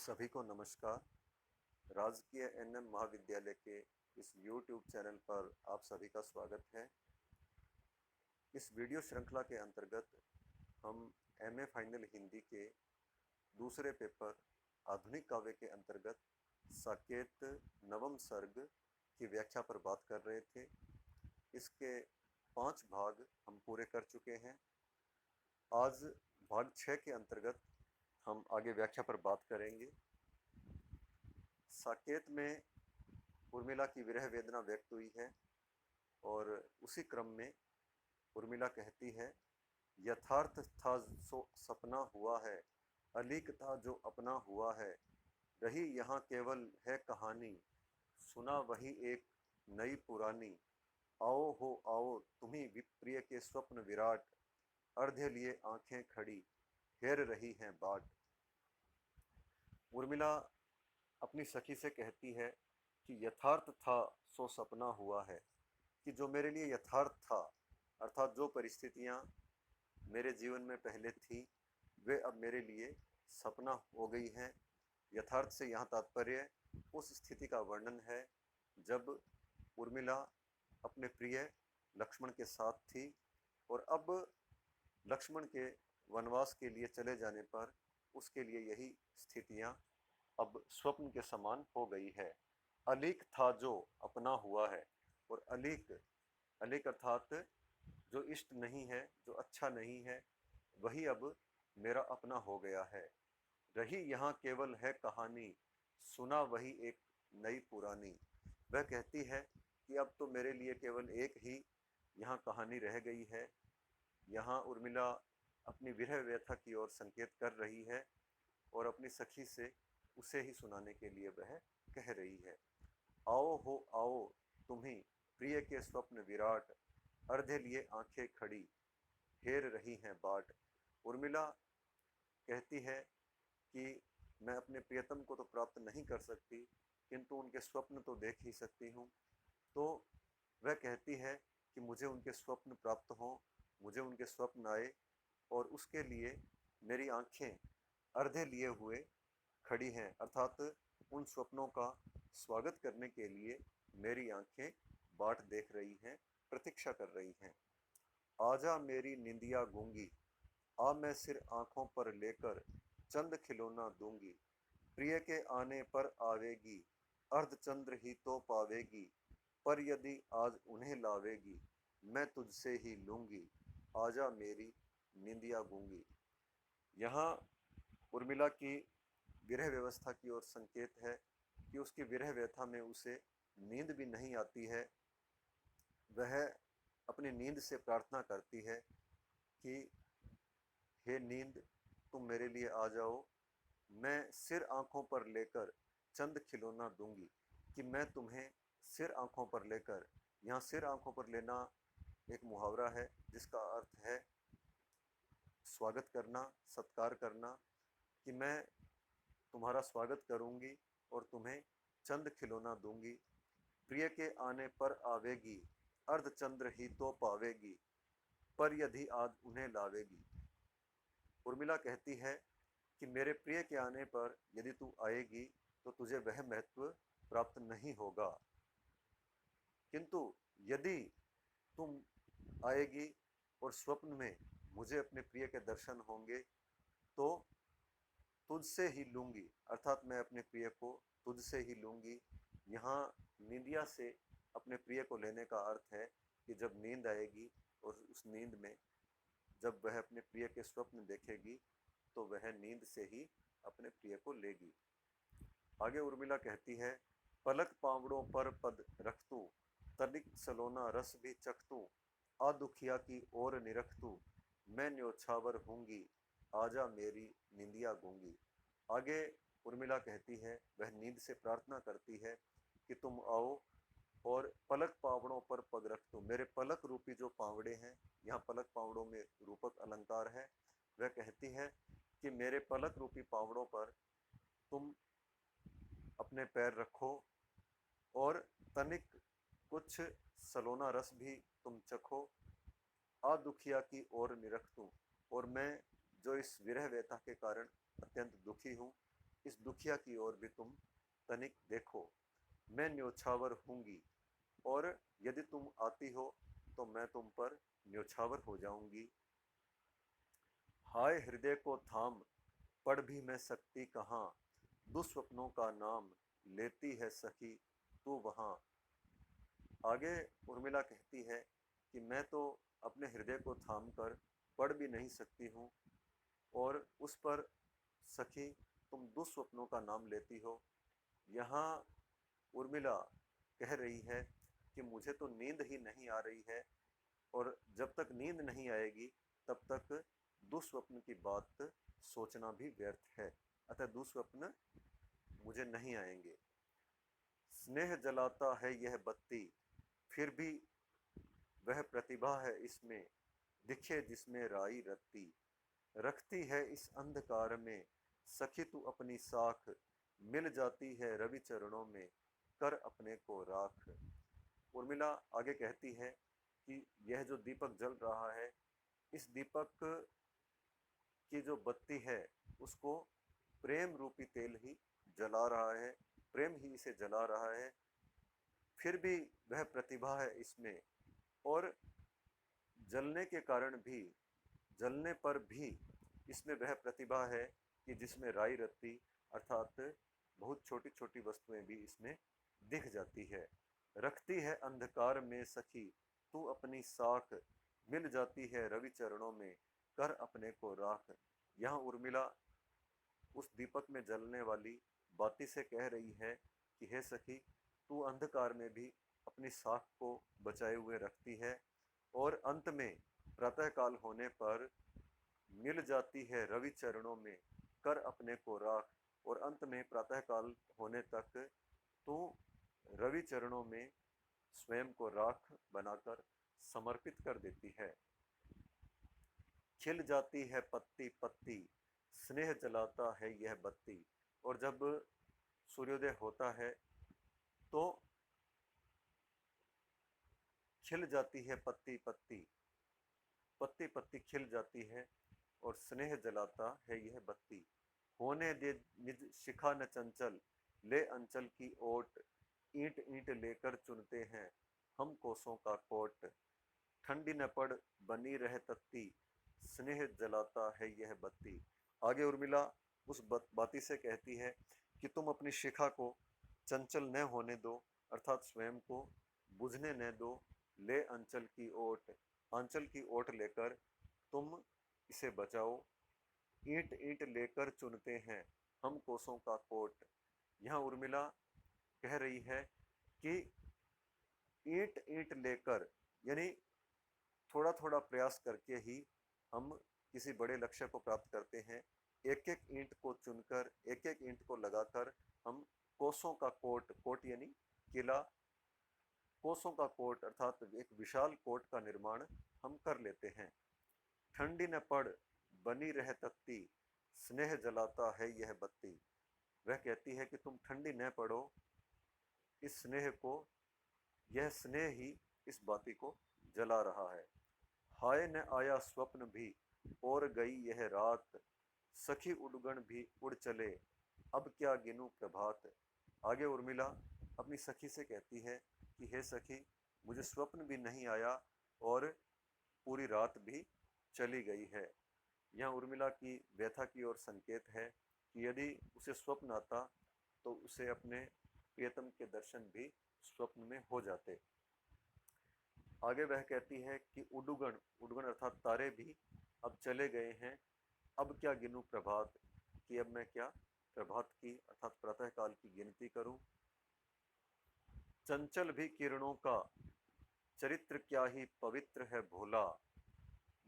सभी को नमस्कार। राजकीय एनएम महाविद्यालय के इस यूट्यूब चैनल पर आप सभी का स्वागत है। इस वीडियो श्रृंखला के अंतर्गत हम एमए फाइनल हिंदी के दूसरे पेपर आधुनिक काव्य के अंतर्गत साकेत नवम सर्ग की व्याख्या पर बात कर रहे थे। इसके 5 भाग हम पूरे कर चुके हैं। आज भाग 6 के अंतर्गत हम आगे व्याख्या पर बात करेंगे। साकेत में उर्मिला की विरह वेदना व्यक्त हुई है और उसी क्रम में उर्मिला कहती है, यथार्थ था सो सपना हुआ है, अलीक था जो अपना हुआ है, रही यहाँ केवल है कहानी, सुना वही एक नई पुरानी, आओ हो आओ तुम्ही विप्रिय के स्वप्न विराट, अर्धे लिए आंखें खड़ी हेर रही हैं बाट। उर्मिला अपनी सखी से कहती है कि यथार्थ था सो सपना हुआ है, कि जो मेरे लिए यथार्थ था अर्थात जो परिस्थितियाँ मेरे जीवन में पहले थी वे अब मेरे लिए सपना हो गई हैं। यथार्थ से यहाँ तात्पर्य उस स्थिति का वर्णन है जब उर्मिला अपने प्रिय लक्ष्मण के साथ थी और अब लक्ष्मण के वनवास के लिए चले जाने पर उसके लिए यही स्थितियाँ अब स्वप्न के समान हो गई है। अलीक था जो अपना हुआ है, और अलीक अलीक अर्थात जो इष्ट नहीं है, जो अच्छा नहीं है, वही अब मेरा अपना हो गया है। रही यहाँ केवल है कहानी, सुना वही एक नई पुरानी। वह कहती है कि अब तो मेरे लिए केवल एक ही यहाँ कहानी रह गई है। यहाँ उर्मिला अपनी विरह व्यथा की ओर संकेत कर रही है और अपनी सखी से उसे ही सुनाने के लिए वह कह रही है। आओ हो आओ तुम्ही प्रिय के स्वप्न विराट, अर्धे लिए आंखें खड़ी हेर रही हैं बाट। उर्मिला कहती है कि मैं अपने प्रियतम को तो प्राप्त नहीं कर सकती, किंतु उनके स्वप्न तो देख ही सकती हूँ। तो वह कहती है कि मुझे उनके स्वप्न प्राप्त हों, मुझे उनके स्वप्न आए, और उसके लिए मेरी आंखें अर्धे लिए हुए खड़ी हैं, अर्थात उन स्वप्नों का स्वागत करने के लिए मेरी आंखें बाट देख रही हैं, प्रतीक्षा कर रही हैं। आजा मेरी निंदिया गूंगी, आ मैं सिर आंखों पर लेकर चंद खिलौना दूंगी, प्रिय के आने पर आवेगी, अर्धचंद्र ही तो पावेगी, पर यदि आज उन्हें लावेगी, मैं तुझसे ही लूंगी, आजा मेरी निंदिया गूंगी। यहाँ उर्मिला की विरह व्यवस्था की ओर संकेत है कि उसकी विरह व्यथा में उसे नींद भी नहीं आती है। वह अपनी नींद से प्रार्थना करती है कि हे नींद, तुम मेरे लिए आ जाओ, मैं सिर आंखों पर लेकर चंद खिलौना दूंगी। कि मैं तुम्हें सिर आंखों पर लेकर, यहाँ सिर आंखों पर लेना एक मुहावरा है जिसका अर्थ है स्वागत करना, सत्कार करना, कि मैं तुम्हारा स्वागत करूंगी और तुम्हें चंद खिलौना दूंगी, प्रिय के आने पर आवेगी, अर्धचंद्र ही तो पावेगी, पर यदि आज उन्हें लावेगी। उर्मिला कहती है कि मेरे प्रिय के आने पर यदि तू आएगी तो तुझे वह महत्व प्राप्त नहीं होगा, किंतु यदि तुम आएगी और स्वप्न में मुझे अपने प्रिय के दर्शन होंगे तो तुझसे ही लूंगी, अर्थात मैं अपने प्रिय को तुझसे ही लूंगी। यहाँ निंदिया से अपने प्रिय को लेने का अर्थ है कि जब नींद आएगी और उस नींद में जब वह अपने प्रिय के स्वप्न देखेगी तो वह नींद से ही अपने प्रिय को लेगी। आगे उर्मिला कहती है, पलक पावड़ों पर पद रखतू, तनिक सलोना रस भी चखतू, आ दुखिया की ओर निरखतू, मैं न्योछावर हूंगी, आजा मेरी निंदिया गूंगी। आगे उर्मिला कहती है, वह नींद से प्रार्थना करती है कि तुम आओ और पलक पावड़ों पर पग रख दो। मेरे पलक रूपी जो पावड़े हैं, यहाँ पलक पावड़ों में रूपक अलंकार है, वह कहती है कि मेरे पलक रूपी पावड़ों पर तुम अपने पैर रखो और तनिक कुछ सलोना रस भी तुम चखो, आ दुखिया की ओर निरख दूं, और मैं जो इस विरह व्यथा के कारण अत्यंत दुखी हूँ, इस दुखिया की ओर भी तुम तनिक देखो, मैं न्योछावर हूँगी, और यदि तुम आती हो तो मैं तुम पर न्योछावर हो जाऊंगी। हाय हृदय को थाम, पढ़ भी मैं सकती कहाँ, दुस्वप्नों का नाम लेती है सखी तू वहाँ। आगे उर्मिला कहती है कि मैं तो अपने हृदय को थाम कर पढ़ भी नहीं सकती हूँ, और उस पर सखी तुम दुस्वप्नों का नाम लेती हो। यहाँ उर्मिला कह रही है कि मुझे तो नींद ही नहीं आ रही है, और जब तक नींद नहीं आएगी तब तक दुस्वप्न की बात सोचना भी व्यर्थ है, अतः दुस्वप्न मुझे नहीं आएंगे। स्नेह जलाता है यह बत्ती, फिर भी वह प्रतिभा है इसमें, दिखे जिसमें राई रत्ती, रखती है इस अंधकार में सखी तू अपनी साख, मिल जाती है रवि चरणों में कर अपने को राख। उर्मिला आगे कहती है कि यह जो दीपक जल रहा है, इस दीपक की जो बत्ती है उसको प्रेम रूपी तेल ही जला रहा है, प्रेम ही इसे जला रहा है, फिर भी वह प्रतिभा है इसमें, और जलने के कारण भी, जलने पर भी इसमें वह प्रतिभा है कि जिसमें राई रत्ती अर्थात बहुत छोटी छोटी वस्तुएं भी इसमें दिख जाती है। रखती है अंधकार में सखी तू अपनी साख, मिल जाती है रवि चरणों में कर अपने को राख। यहाँ उर्मिला उस दीपक में जलने वाली बाती से कह रही है कि हे सखी, तू अंधकार में भी अपनी साख को बचाए हुए रखती है, और अंत में प्रातःकाल होने पर मिल जाती है रवि चरणों में कर अपने को राख, और अंत में प्रातःकाल होने तक तू रवि चरणों में स्वयं को राख बनाकर समर्पित कर देती है। खिल जाती है पत्ती पत्ती, स्नेह जलाता है यह बत्ती, और जब सूर्योदय होता है तो खिल जाती है पत्ती पत्ती, पत्ती पत्ती खिल जाती है, और स्नेह जलाता है यह बत्ती। होने दे निज शिखा न चंचल, ले अंचल की ओट, ईंट ईंट लेकर चुनते हैं हम कोसों का कोट, ठंडी न पड़ बनी रह तत्ती, स्नेह जलाता है यह बत्ती। आगे उर्मिला उस बाती से कहती है कि तुम अपनी शिखा को चंचल न होने दो, अर्थात स्वयं को बुझने न दो, ले अंचल की ओट, अंचल की ओट लेकर तुम इसे बचाओ, ईंट ईंट लेकर चुनते हैं हम कोसों का कोट। यहाँ उर्मिला कह रही है कि ईंट ईंट लेकर, यानी थोड़ा थोड़ा प्रयास करके ही हम किसी बड़े लक्ष्य को प्राप्त करते हैं। एक एक ईंट को चुनकर, एक एक ईंट को लगाकर हम कोसों का कोट, कोट यानी किला, कोसों का कोट अर्थात एक विशाल कोट का निर्माण हम कर लेते हैं। ठंडी न पड़ बनी रह तत्ती, स्नेह जलाता है यह बत्ती। वह कहती है कि तुम ठंडी न पड़ो, इस स्नेह को, यह स्नेह ही इस बाती को जला रहा है। हाय न आया स्वप्न भी, और गई यह रात, सखी उड़गण भी उड़ चले, अब क्या गिनूं प्रभात। आगे उर्मिला अपनी सखी से कहती है कि हे सखी, मुझे स्वप्न भी नहीं आया और पूरी रात भी चली गई है। यहाँ उर्मिला की व्यथा की ओर संकेत है कि यदि उसे स्वप्न आता तो उसे अपने प्रियतम के दर्शन भी स्वप्न में हो जाते। आगे वह कहती है कि उडुगण, उडुगण अर्थात तारे भी अब चले गए हैं, अब क्या गिनूं प्रभात, कि अब मैं क्या प्रभात की अर्थात प्रातःकाल की गिनती करूं। चंचल भी किरणों का, चरित्र क्या ही पवित्र है भोला,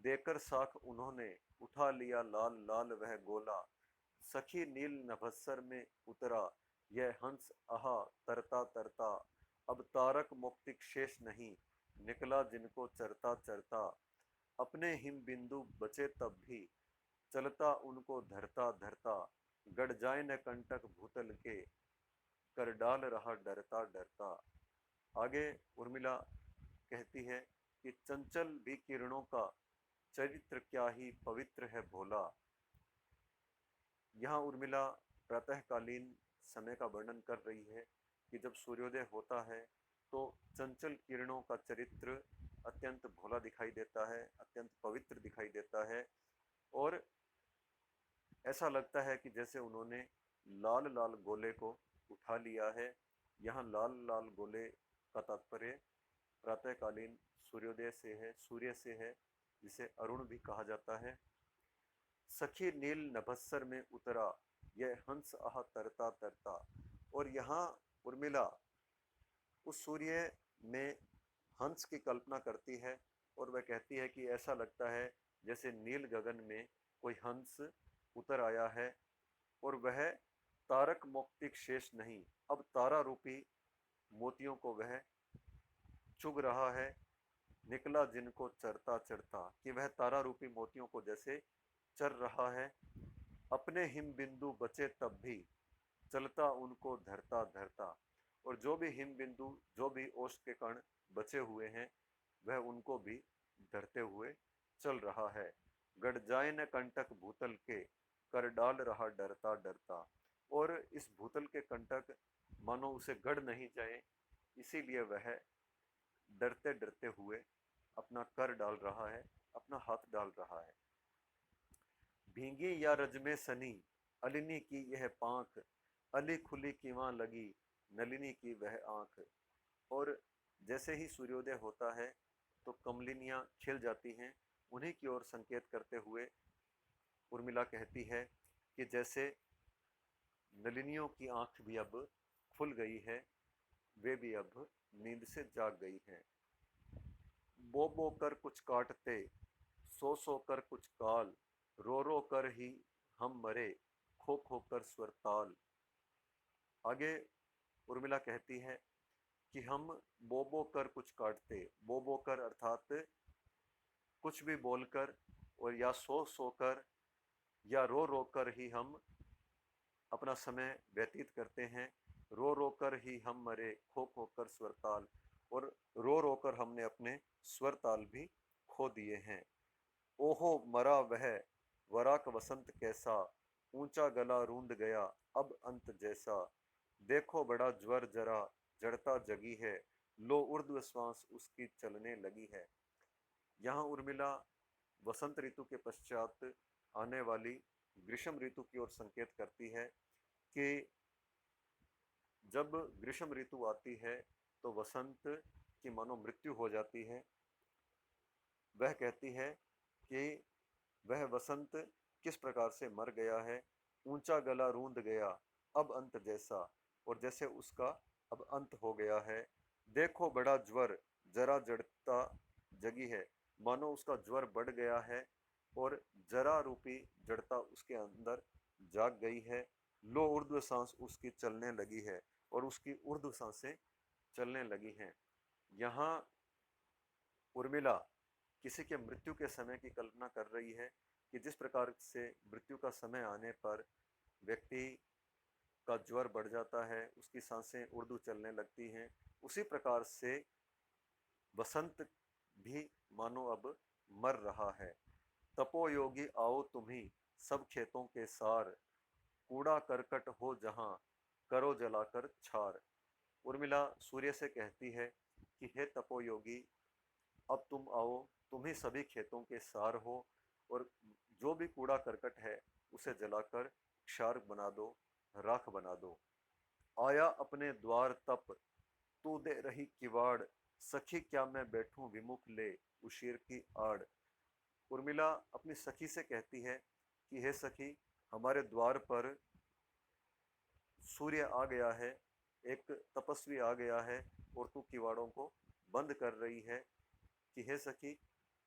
देकर साख उन्होंने उठा लिया लाल लाल वह गोला, सखी नील नभस्सर में उतरा यह हंस आहा तरता तरता, अब तारक मुक्तिक शेष नहीं निकला जिनको चरता चरता, अपने हिम बिंदु बचे तब भी चलता उनको धरता धरता, गड़ जाए न कंटक भूतल के कर डाल रहा डरता डरता। आगे उर्मिला कहती है कि चंचल भी किरणों का, चरित्र क्या ही पवित्र है भोला। यहाँ उर्मिला प्रातःकालीन समय का वर्णन कर रही है कि जब सूर्योदय होता है तो चंचल किरणों का चरित्र अत्यंत भोला दिखाई देता है, अत्यंत पवित्र दिखाई देता है और ऐसा लगता है कि जैसे उन्होंने लाल लाल गोले को उठा लिया है। यहाँ लाल लाल गोले का तात्पर्य प्रातःकालीन सूर्योदय से है, सूर्य से है, जिसे अरुण भी कहा जाता है। सखी नील नभस्सर में उतरा, यह हंस आह तरता तरता। और यहाँ उर्मिला उस सूर्य में हंस की कल्पना करती है और वह कहती है कि ऐसा लगता है जैसे नील गगन में कोई हंस उतर आया है और वह तारक मौक्तिक शेष नहीं, अब तारा रूपी मोतियों को वह चुग रहा है। निकला जिनको चरता चरता, कि वह तारा रूपी मोतियों को जैसे चर रहा है। अपने हिम बिंदु बचे तब भी चलता उनको धरता धरता। और जो भी हिम बिंदु, जो भी ओष्ठ के कण बचे हुए हैं वह उनको भी धरते हुए चल रहा है। गड़ जाए न कंटक भूतल के, कर डाल रहा डरता डरता। और इस भूतल के कंटक मानो उसे गड़ नहीं जाए, इसीलिए वह डरते डरते हुए अपना कर डाल रहा है, अपना हाथ डाल रहा है। भींगी या रज में सनी, अलिनी की यह पांख, अली खुली की वहां लगी, नलिनी की वह आंख। और जैसे ही सूर्योदय होता है तो कमलिनियां खिल जाती हैं, उन्हीं की ओर संकेत करते हुए उर्मिला कहती है कि जैसे नलिनियों की आंख भी अब खुल गई है, वे भी अब नींद से जाग गई हैं। बो कर कुछ काटते, सो कर कुछ काल, रो कर ही हम मरे, खो कर स्वर ताल। आगे उर्मिला कहती है कि हम बो कर कुछ काटते, बो कर अर्थात कुछ भी बोलकर, और या सो कर या रो कर ही हम अपना समय व्यतीत करते हैं। रो कर ही हम मरे, खो कर स्वर ताल। और रो कर हमने अपने स्वर ताल भी खो दिए हैं। ओहो मरा वह वराक वसंत कैसा, ऊंचा गला रूंद गया अब अंत जैसा। देखो बड़ा ज्वर जरा जड़ता जगी है, लो ऊर्ध्व श्वास उसकी चलने लगी है। यहाँ उर्मिला वसंत ऋतु के पश्चात आने वाली ग्रीष्म ऋतु की ओर संकेत करती है कि जब ग्रीष्म ऋतु आती है तो वसंत की मानो मृत्यु हो जाती है। वह कहती है कि वह वसंत किस प्रकार से मर गया है। ऊंचा गला रूंद गया अब अंत जैसा, और जैसे उसका अब अंत हो गया है। देखो बड़ा ज्वर जरा जड़ता जगी है, मानो उसका ज्वर बढ़ गया है और जरा रूपी जड़ता उसके अंदर जाग गई है। लो ऊर्ध्व सांस उसकी चलने लगी है, और उसकी ऊर्ध्व सांसें चलने लगी हैं। यहाँ उर्मिला किसी के मृत्यु के समय की कल्पना कर रही है कि जिस प्रकार से मृत्यु का समय आने पर व्यक्ति का ज्वर बढ़ जाता है, उसकी सांसें उर्दू चलने लगती हैं, उसी प्रकार से वसंत भी मानो अब मर रहा है। तपो योगी आओ तुम्ही सब खेतों के सार, कूड़ा करकट हो जहां करो जलाकर छार। उर्मिला सूर्य से कहती है कि हे तपो योगी, अब तुम आओ, तुम ही सभी खेतों के सार हो, और जो भी कूड़ा करकट है उसे जलाकर क्षार बना दो, राख बना दो। आया अपने द्वार तप, तू दे रही किवाड़, सखी क्या मैं बैठूं विमुख ले उशीर की आड़। उर्मिला अपनी सखी से कहती है कि हे सखी, हमारे द्वार पर सूर्य आ गया है, एक तपस्वी आ गया है, और तू किवाड़ों को बंद कर रही है। कि हे सखी,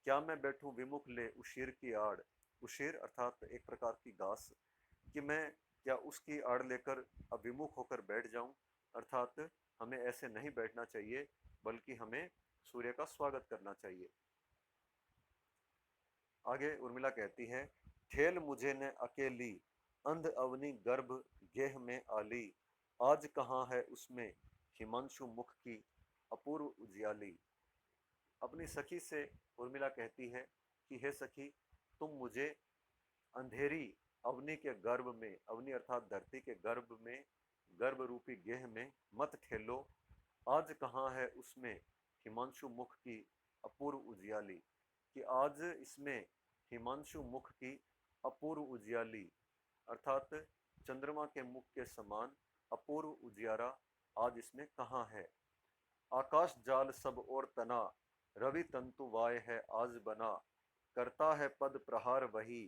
क्या मैं बैठूं विमुख ले उशीर की आड़। उशीर अर्थात एक प्रकार की घास, कि मैं क्या उसकी आड़ लेकर अब विमुख होकर बैठ जाऊं। अर्थात हमें ऐसे नहीं बैठना चाहिए, बल्कि हमें सूर्य का स्वागत करना चाहिए। आगे उर्मिला कहती है, ठेल मुझे ने अकेली, अंध अवनी गर्भ गेह में आली, आज कहाँ है उसमें हिमांशु मुख की अपूर्व उजियाली। अपनी सखी से उर्मिला कहती है कि हे सखी, तुम मुझे अंधेरी अवनी के गर्भ में, अवनी अर्थात धरती के गर्भ में, गर्भ रूपी गेह में मत ठेलो, आज कहाँ है उसमें हिमांशु मुख की अपूर्व उजियाली। कि आज इसमें हिमांशु मुख की अपूर्व उजियाली अर्थात चंद्रमा के मुख के समान अपूर्व उजियारा आज इसमें कहाँ है। आकाश जाल सब और तना, रवि तंतु वाय है आज बना, करता है पद प्रहार वही,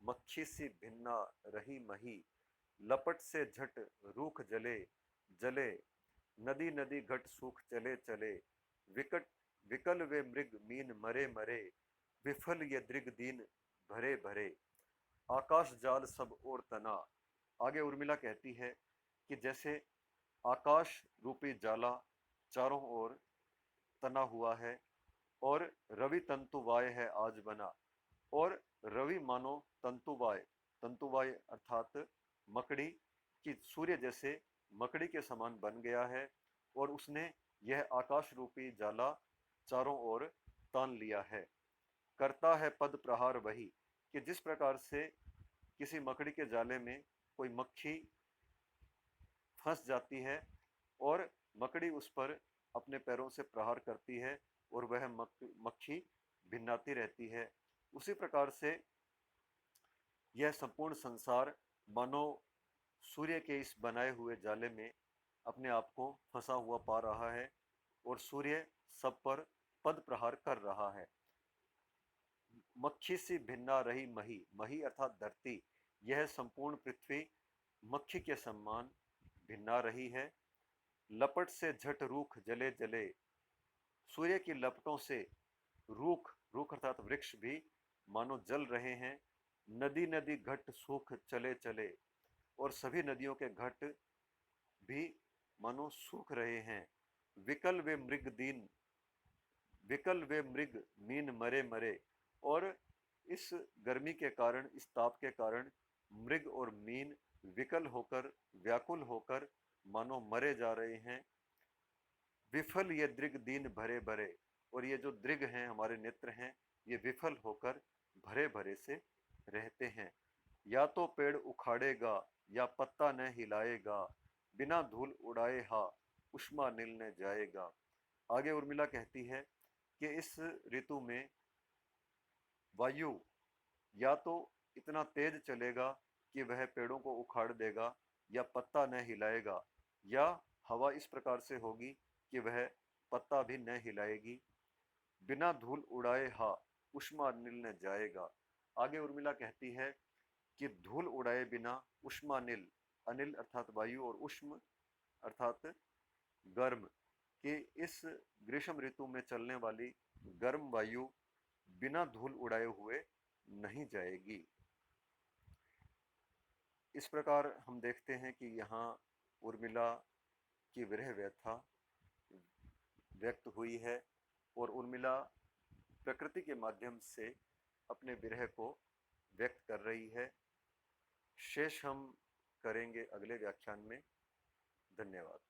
मक्खी सी भिन्ना रही मही, लपट से झट रूख जले जले, नदी नदी घट सूख चले चले, विकट विकल वे मृग मीन मरे मरे, विफल ये दृग दीन भरे भरे। आकाश जाल सब और तना, आगे उर्मिला कहती है कि जैसे आकाश रूपी जाला चारों ओर तना हुआ है और रवि तंतुवाय है आज बना, और रवि मानो तंतुवाय, तंतुवाय अर्थात मकड़ी की सूर्य जैसे मकड़ी के समान बन गया है और उसने यह आकाश रूपी जाला चारों ओर तान लिया है। करता है पद प्रहार वही, कि जिस प्रकार से किसी मकड़ी के जाले में कोई मक्खी फंस जाती है और मकड़ी उस पर अपने पैरों से प्रहार करती है और वह मक्खी भिन्नाती रहती है, उसी प्रकार से यह संपूर्ण संसार मानो सूर्य के इस बनाए हुए जाले में अपने आप को फंसा हुआ पा रहा है और सूर्य सब पर पद प्रहार कर रहा है। मक्खी सी भिन्ना रही मही, मही अर्थात धरती, यह संपूर्ण पृथ्वी मक्खी के समान भिन्ना रही है। लपट से झट रूख जले जले, सूर्य की लपटों से रूख, रूख अर्थात वृक्ष भी मानो जल रहे हैं। नदी नदी घट सूख चले चले, और सभी नदियों के घट भी मानो सूख रहे हैं। विकल वे मृग दीन, विकल वे मृग मीन मरे मरे, और इस गर्मी के कारण, इस ताप के कारण मृग और मीन विकल होकर, व्याकुल होकर मानो मरे जा रहे हैं। विफल ये दृग दीन भरे भरे, और ये जो दृग हैं, हमारे नेत्र हैं, ये विफल होकर भरे भरे से रहते हैं। या तो पेड़ उखाड़ेगा या पत्ता न हिलाएगा, बिना धूल उड़ाए हा उष्मा नील न जाएगा। आगे उर्मिला कहती है कि इस ऋतु में वायु या तो इतना तेज चलेगा कि वह पेड़ों को उखाड़ देगा या पत्ता न हिलाएगा, या हवा इस प्रकार से होगी कि वह पत्ता भी न हिलाएगी। बिना धूल उड़ाए हा उष्मा अनिल न जाएगा। आगे उर्मिला कहती है कि धूल उड़ाए बिना उष्मा अनिल, अनिल अर्थात वायु और उष्म अर्थात गर्म, कि इस ग्रीष्म ऋतु में चलने वाली गर्म वायु बिना धूल उड़ाए हुए नहीं जाएगी। इस प्रकार हम देखते हैं कि यहाँ उर्मिला की विरह व्यथा व्यक्त हुई है और उर्मिला प्रकृति के माध्यम से अपने विरह को व्यक्त कर रही है। शेष हम करेंगे अगले व्याख्यान में। धन्यवाद।